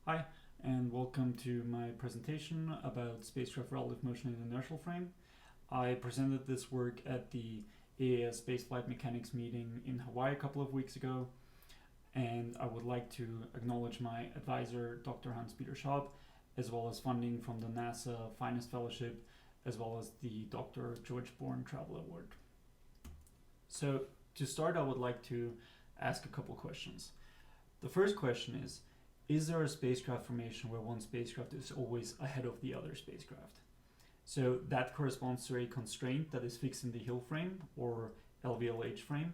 Hi, and welcome to my presentation about spacecraft relative motion in inertial frame. I presented this work at the AAS Spaceflight Mechanics meeting in Hawaii a couple of weeks ago, and I would like to acknowledge my advisor, Dr. Hans-Peter Schaub, as well as funding from the NASA Finest Fellowship, as well as the Dr. George Bourne Travel Award. So to start, I would like to ask a couple questions. The first question is there a spacecraft formation where one spacecraft is always ahead of the other spacecraft? So that corresponds to a constraint that is fixed in the Hill frame or LVLH frame.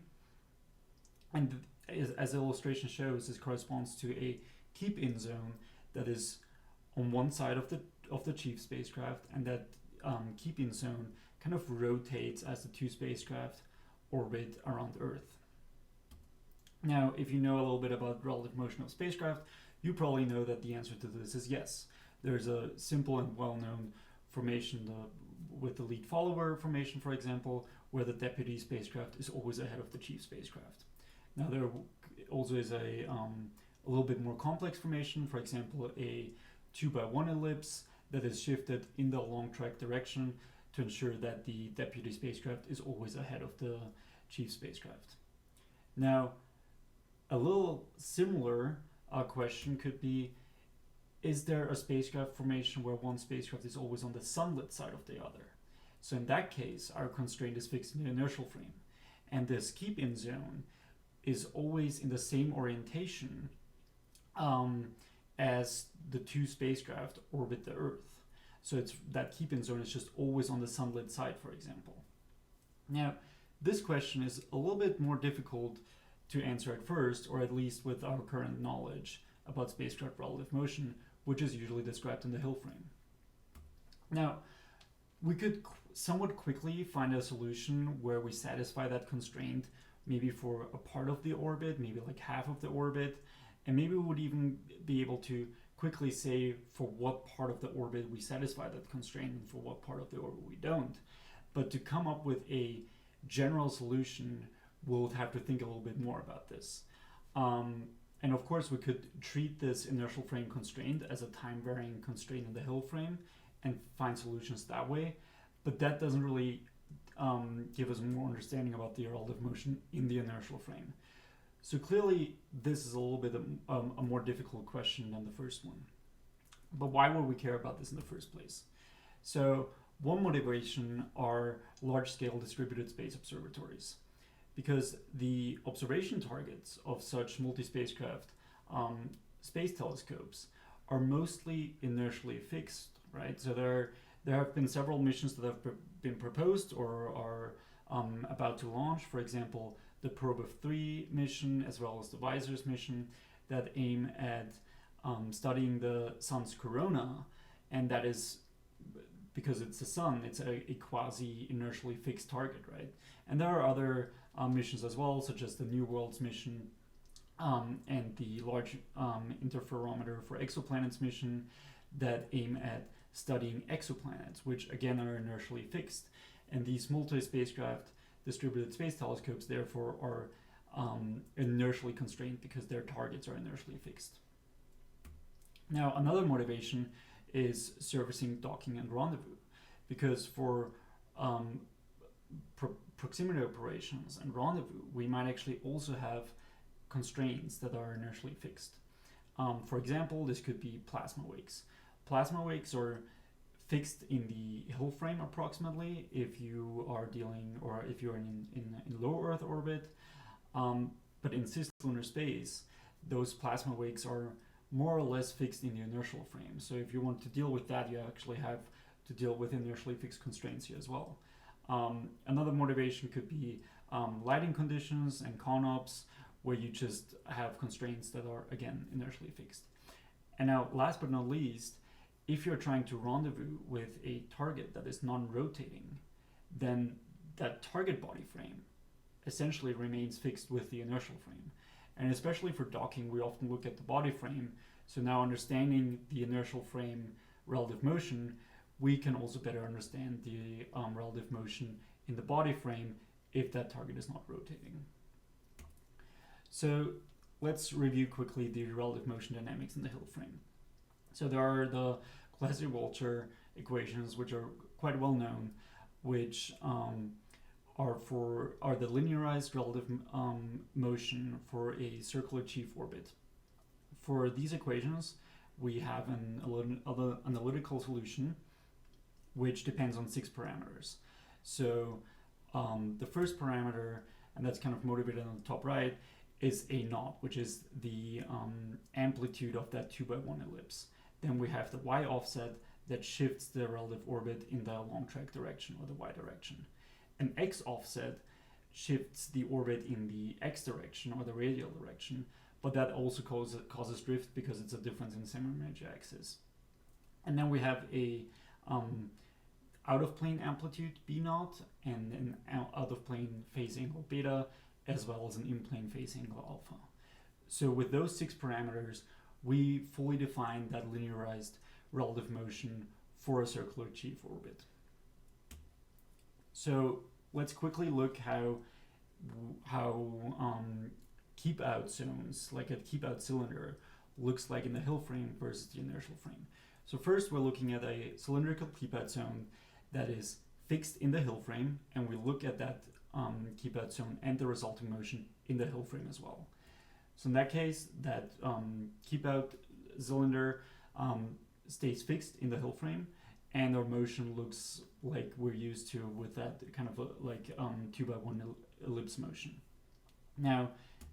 And as the illustration shows, this corresponds to a keep-in zone that is on one side of the chief spacecraft, and that keep-in zone kind of rotates as the two spacecraft orbit around Earth. Now, if you know a little bit about relative motion of spacecraft, you probably know that the answer to this is yes. There's a simple and well-known formation with the lead follower formation, for example, where the deputy spacecraft is always ahead of the chief spacecraft. Now, there also is a little bit more complex formation, for example, a 2x1 ellipse that is shifted in the long track direction to ensure that the deputy spacecraft is always ahead of the chief spacecraft. Now, a little similar question could be, is there a spacecraft formation where one spacecraft is always on the sunlit side of the other? So in that case, our constraint is fixed in the inertial frame, and this keep-in zone is always in the same orientation as the two spacecraft orbit the Earth. So that keep-in zone is just always on the sunlit side, for example. Now, this question is a little bit more difficult to answer at first, or at least with our current knowledge about spacecraft relative motion, which is usually described in the Hill frame. Now, we could somewhat quickly find a solution where we satisfy that constraint, maybe for a part of the orbit, maybe like half of the orbit, and maybe we would even be able to quickly say for what part of the orbit we satisfy that constraint and for what part of the orbit we don't. But to come up with a general solution, we'll have to think a little bit more about this. And of course, we could treat this inertial frame constraint as a time-varying constraint in the Hill frame and find solutions that way. But that doesn't really give us more understanding about the relative motion in the inertial frame. So clearly, this is a little bit a more difficult question than the first one. But why would we care about this in the first place? So one motivation are large-scale distributed space observatories, because the observation targets of such multi-spacecraft space telescopes are mostly inertially fixed, right? So there have been several missions that have been proposed or are about to launch. For example, the Probe-3 mission, as well as the VISERS mission, that aim at studying the sun's corona, and that is because it's the sun, it's a quasi-inertially fixed target, right? And there are other missions as well, such as the New Worlds mission and the Large Interferometer for Exoplanets mission that aim at studying exoplanets, which again are inertially fixed. And these multi-spacecraft distributed space telescopes therefore are inertially constrained because their targets are inertially fixed. Now, another motivation is servicing docking and rendezvous, because for proximity operations and rendezvous, we might actually also have constraints that are inertially fixed. For example, this could be plasma wakes. Plasma wakes are fixed in the Hill frame approximately if you are dealing, or if you're in low Earth orbit. But in cislunar space, those plasma wakes are more or less fixed in the inertial frame. So if you want to deal with that, you actually have to deal with inertially fixed constraints here as well. Another motivation could be lighting conditions and CONOPS, where you just have constraints that are, again, inertially fixed. And now, last but not least, if you're trying to rendezvous with a target that is non-rotating, then that target body frame essentially remains fixed with the inertial frame. And especially for docking, we often look at the body frame. So now, understanding the inertial frame relative motion, we can also better understand the relative motion in the body frame if that target is not rotating. So let's review quickly the relative motion dynamics in the Hill frame. So there are the Clausius-Walter equations, which are quite well known, which are the linearized relative motion for a circular chief orbit. For these equations, we have an analytical solution which depends on 6 parameters. So the first parameter, and that's kind of motivated on the top right, is A naught, which is the amplitude of that 2x1 ellipse. Then we have the y offset that shifts the relative orbit in the long track direction or the y direction. An x offset shifts the orbit in the x direction or the radial direction, but that also causes drift because it's a difference in semi-image axis. And then we have a out of plane amplitude b naught and an out of plane phase angle beta, as well as an in plane phase angle alpha. So with those 6 parameters, we fully define that linearized relative motion for a circular chief orbit. So let's quickly look how keep out zones, like a keep out cylinder, looks like in the Hill frame versus the inertial frame. So first we're looking at a cylindrical keep out zone that is fixed in the Hill frame, and we look at that keep out zone and the resulting motion in the Hill frame as well. So in that case, that keep out cylinder stays fixed in the Hill frame, and our motion looks like we're used to with that kind of 2x1 ellipse motion. Now,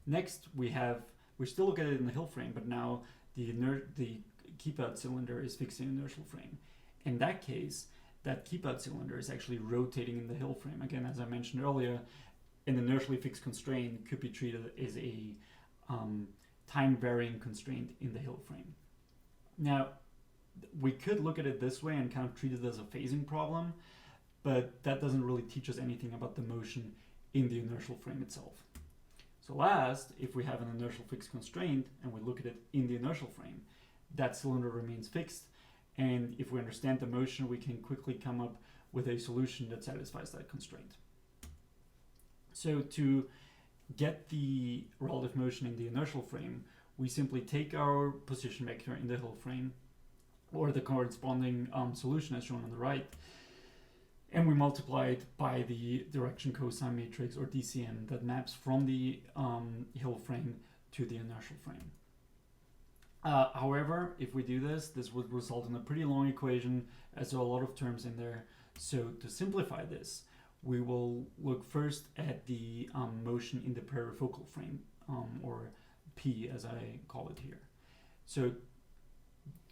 next we still look at it in the Hill frame, but now the keep out cylinder is fixed in the inertial frame. In that case, that keep out cylinder is actually rotating in the Hill frame. Again, as I mentioned earlier, an inertially fixed constraint could be treated as a time varying constraint in the Hill frame. Now, we could look at it this way and kind of treat it as a phasing problem, but that doesn't really teach us anything about the motion in the inertial frame itself. So last, if we have an inertial fixed constraint and we look at it in the inertial frame, that cylinder remains fixed, and if we understand the motion, we can quickly come up with a solution that satisfies that constraint. So to get the relative motion in the inertial frame, we simply take our position vector in the Hill frame, or the corresponding solution as shown on the right, and we multiply it by the direction cosine matrix, or DCM, that maps from the Hill frame to the inertial frame. However, if we do this would result in a pretty long equation, as there are a lot of terms in there. So to simplify this, we will look first at the motion in the perifocal frame, or P as I call it here. So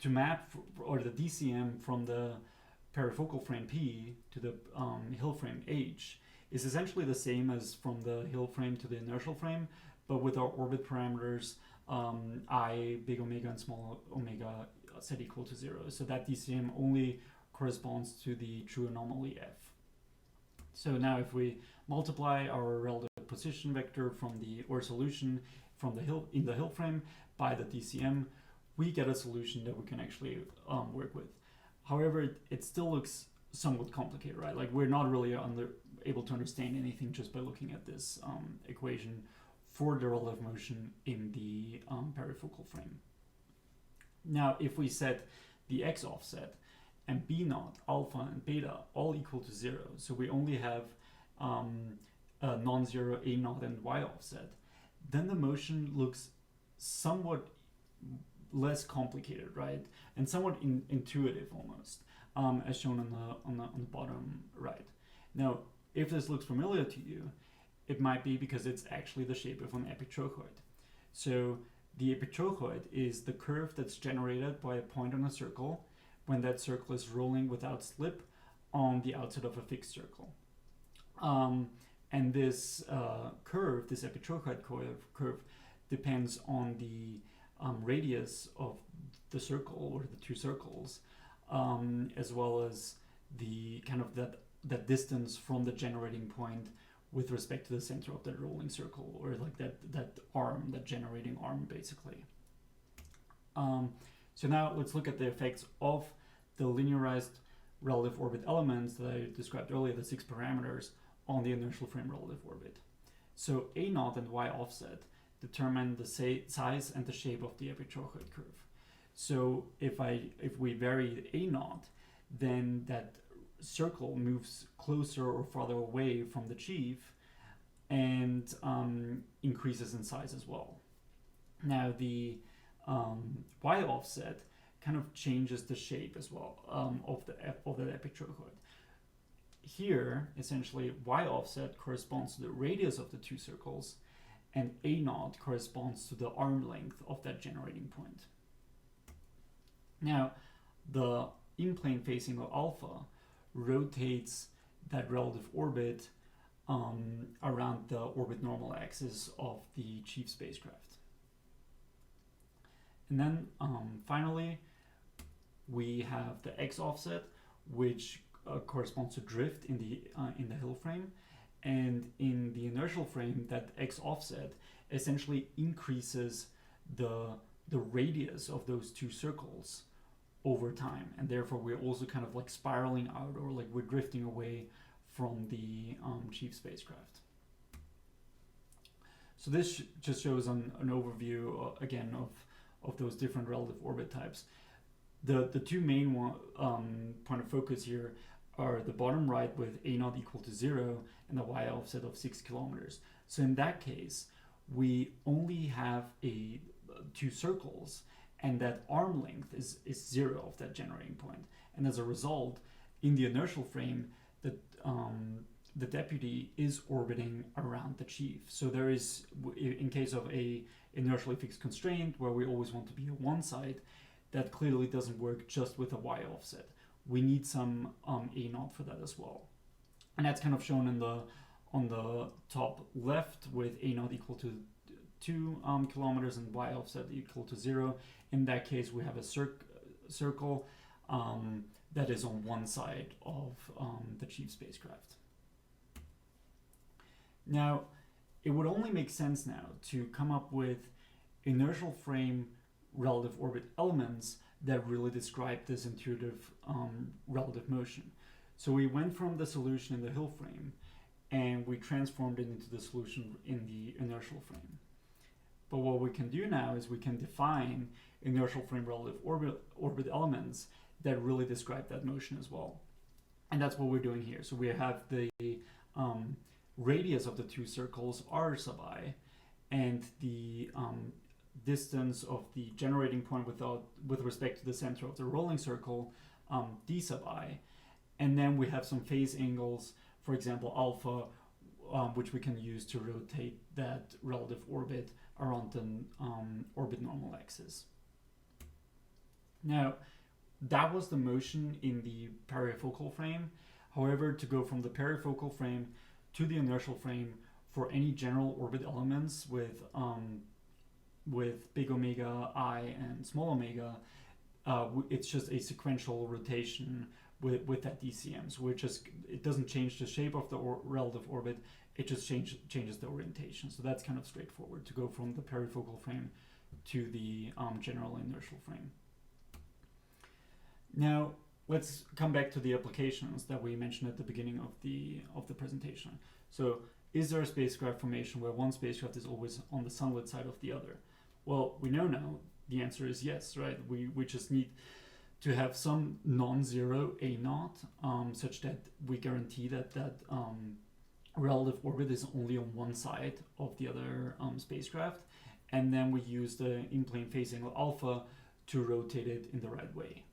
to map, or the DCM from the perifocal frame P to the Hill frame H is essentially the same as from the Hill frame to the inertial frame, but with our orbit parameters I, big omega, and small omega set equal to 0. So that DCM only corresponds to the true anomaly F. So now if we multiply our relative position vector from or solution from the Hill frame by the DCM, we get a solution that we can actually work with. However, it still looks somewhat complicated, right? Like we're not really able to understand anything just by looking at this equation for the relative motion in the perifocal frame. Now, if we set the x offset and b naught, alpha, and beta all equal to 0, so we only have a non-zero a naught and y offset, then the motion looks somewhat less complicated, right? And somewhat intuitive almost, as shown on the bottom right. Now, if this looks familiar to you, it might be because it's actually the shape of an epitrochoid. So the epitrochoid is the curve that's generated by a point on a circle when that circle is rolling without slip on the outside of a fixed circle. And this curve, this epitrochoid curve, depends on the radius of the circle, or the two circles, as well as the kind of that distance from the generating point with respect to the center of that rolling circle, or like that arm, that generating arm, basically. So now let's look at the effects of the linearized relative orbit elements that I described earlier, the 6 parameters, on the inertial frame relative orbit. So a naught and y offset determine the size and the shape of the epitrochoid curve. So if we vary a naught, then that circle moves closer or farther away from the chief and increases in size as well. Now the y offset kind of changes the shape as well of the epic trochoid. Here, essentially, y offset corresponds to the radius of the two circles, and a naught corresponds to the arm length of that generating point. Now, the in-plane phase angle alpha rotates that relative orbit around the orbit normal axis of the chief spacecraft. And then finally, we have the x offset, which corresponds to drift in the Hill frame, and in the inertial frame, that x offset essentially increases the radius of those two circles over time, and therefore we're also kind of like spiraling out, or like we're drifting away from the chief spacecraft. So this just shows an overview again of those different relative orbit types. The two main point of focus here are the bottom right with a naught equal to 0 and the y offset of 6 kilometers. So in that case, we only have two circles, and that arm length is 0 of that generating point. And as a result, in the inertial frame, the deputy is orbiting around the chief. So there is, in case of a inertially fixed constraint where we always want to be on one side, that clearly doesn't work just with a y offset. We need some a naught for that as well. And that's kind of shown on the top left with a naught equal to 2 kilometers and y offset equal to 0. In that case, we have a circle that is on one side of the chief spacecraft. Now, it would only make sense now to come up with inertial frame relative orbit elements that really describe this intuitive relative motion. So we went from the solution in the Hill frame and we transformed it into the solution in the inertial frame. But what we can do now is we can define inertial frame relative orbit elements that really describe that motion as well. And that's what we're doing here. So we have the radius of the two circles, r sub I, and the distance of the generating point with respect to the center of the rolling circle, d sub I. And then we have some phase angles, for example, alpha, which we can use to rotate that relative orbit around an orbit normal axis. Now, that was the motion in the perifocal frame. However, to go from the perifocal frame to the inertial frame for any general orbit elements with big omega I and small omega, it's just a sequential rotation with that DCM. So it doesn't change the shape of the relative orbit, it just changes the orientation. So that's kind of straightforward to go from the perifocal frame to the general inertial frame. Now, let's come back to the applications that we mentioned at the beginning of the presentation. So, is there a spacecraft formation where one spacecraft is always on the sunlit side of the other? Well, we know now the answer is yes, right? We just need to have some non-zero a naught, such that we guarantee that relative orbit is only on one side of the other spacecraft, and then we use the in-plane phase angle alpha to rotate it in the right way.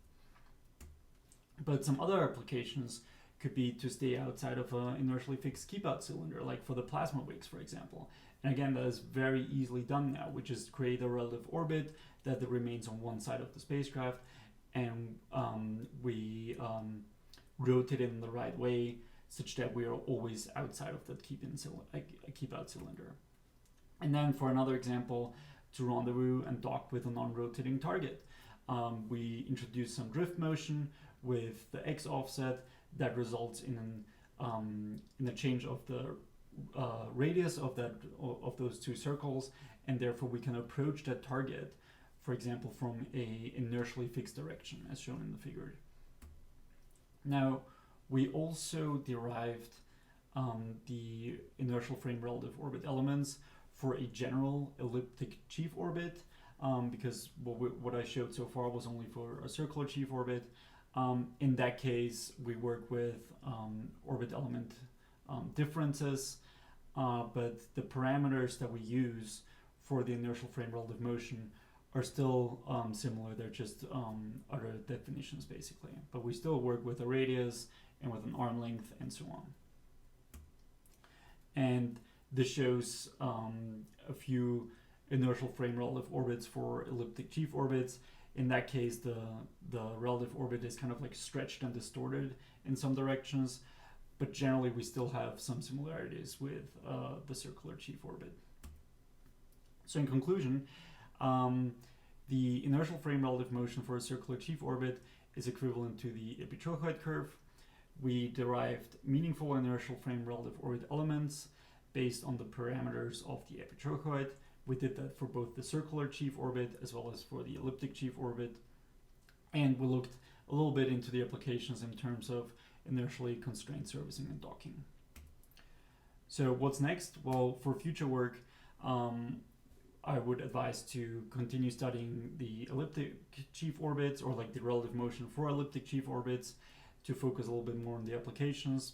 But some other applications could be to stay outside of an inertially fixed keep-out cylinder, like for the plasma wicks, for example. And again, that is very easily done now. We just create a relative orbit that remains on one side of the spacecraft, and we rotate it in the right way, such that we are always outside of that keep-out cylinder. And then for another example, to rendezvous and dock with a non-rotating target, we introduce some drift motion with the x offset that results in a change of the radius of those two circles, and therefore we can approach that target, for example, from a inertially fixed direction, as shown in the figure. Now, we also derived the inertial frame relative orbit elements for a general elliptic chief orbit because what I showed so far was only for a circular chief orbit. In that case, we work with orbit element differences, but the parameters that we use for the inertial frame relative motion are still similar. They're just other definitions, basically. But we still work with a radius and with an arm length and so on. And this shows a few inertial frame relative orbits for elliptic chief orbits. In that case, the relative orbit is kind of like stretched and distorted in some directions, but generally we still have some similarities with the circular chief orbit. So in conclusion, the inertial frame relative motion for a circular chief orbit is equivalent to the epitrochoid curve. We derived meaningful inertial frame relative orbit elements based on the parameters of the epitrochoid. We did that for both the circular chief orbit as well as for the elliptic chief orbit. And we looked a little bit into the applications in terms of inertially constrained servicing and docking. So what's next? Well, for future work, I would advise to continue studying the elliptic chief orbits, or like the relative motion for elliptic chief orbits, to focus a little bit more on the applications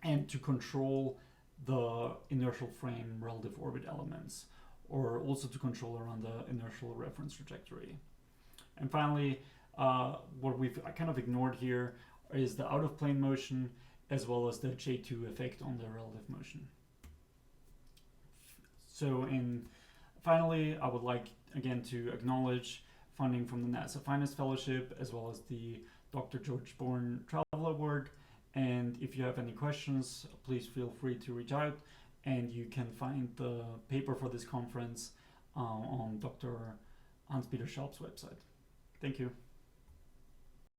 and to control the inertial frame relative orbit elements, or also to control around the inertial reference trajectory. And finally, what we've kind of ignored here is the out of plane motion as well as the J2 effect on the relative motion. So finally, I would like again to acknowledge funding from the NASA Finance Fellowship as well as the Dr. George Bourne Travel Award. And if you have any questions, please feel free to reach out, and you can find the paper for this conference on Dr. Hans-Peter Schaub's website. Thank you.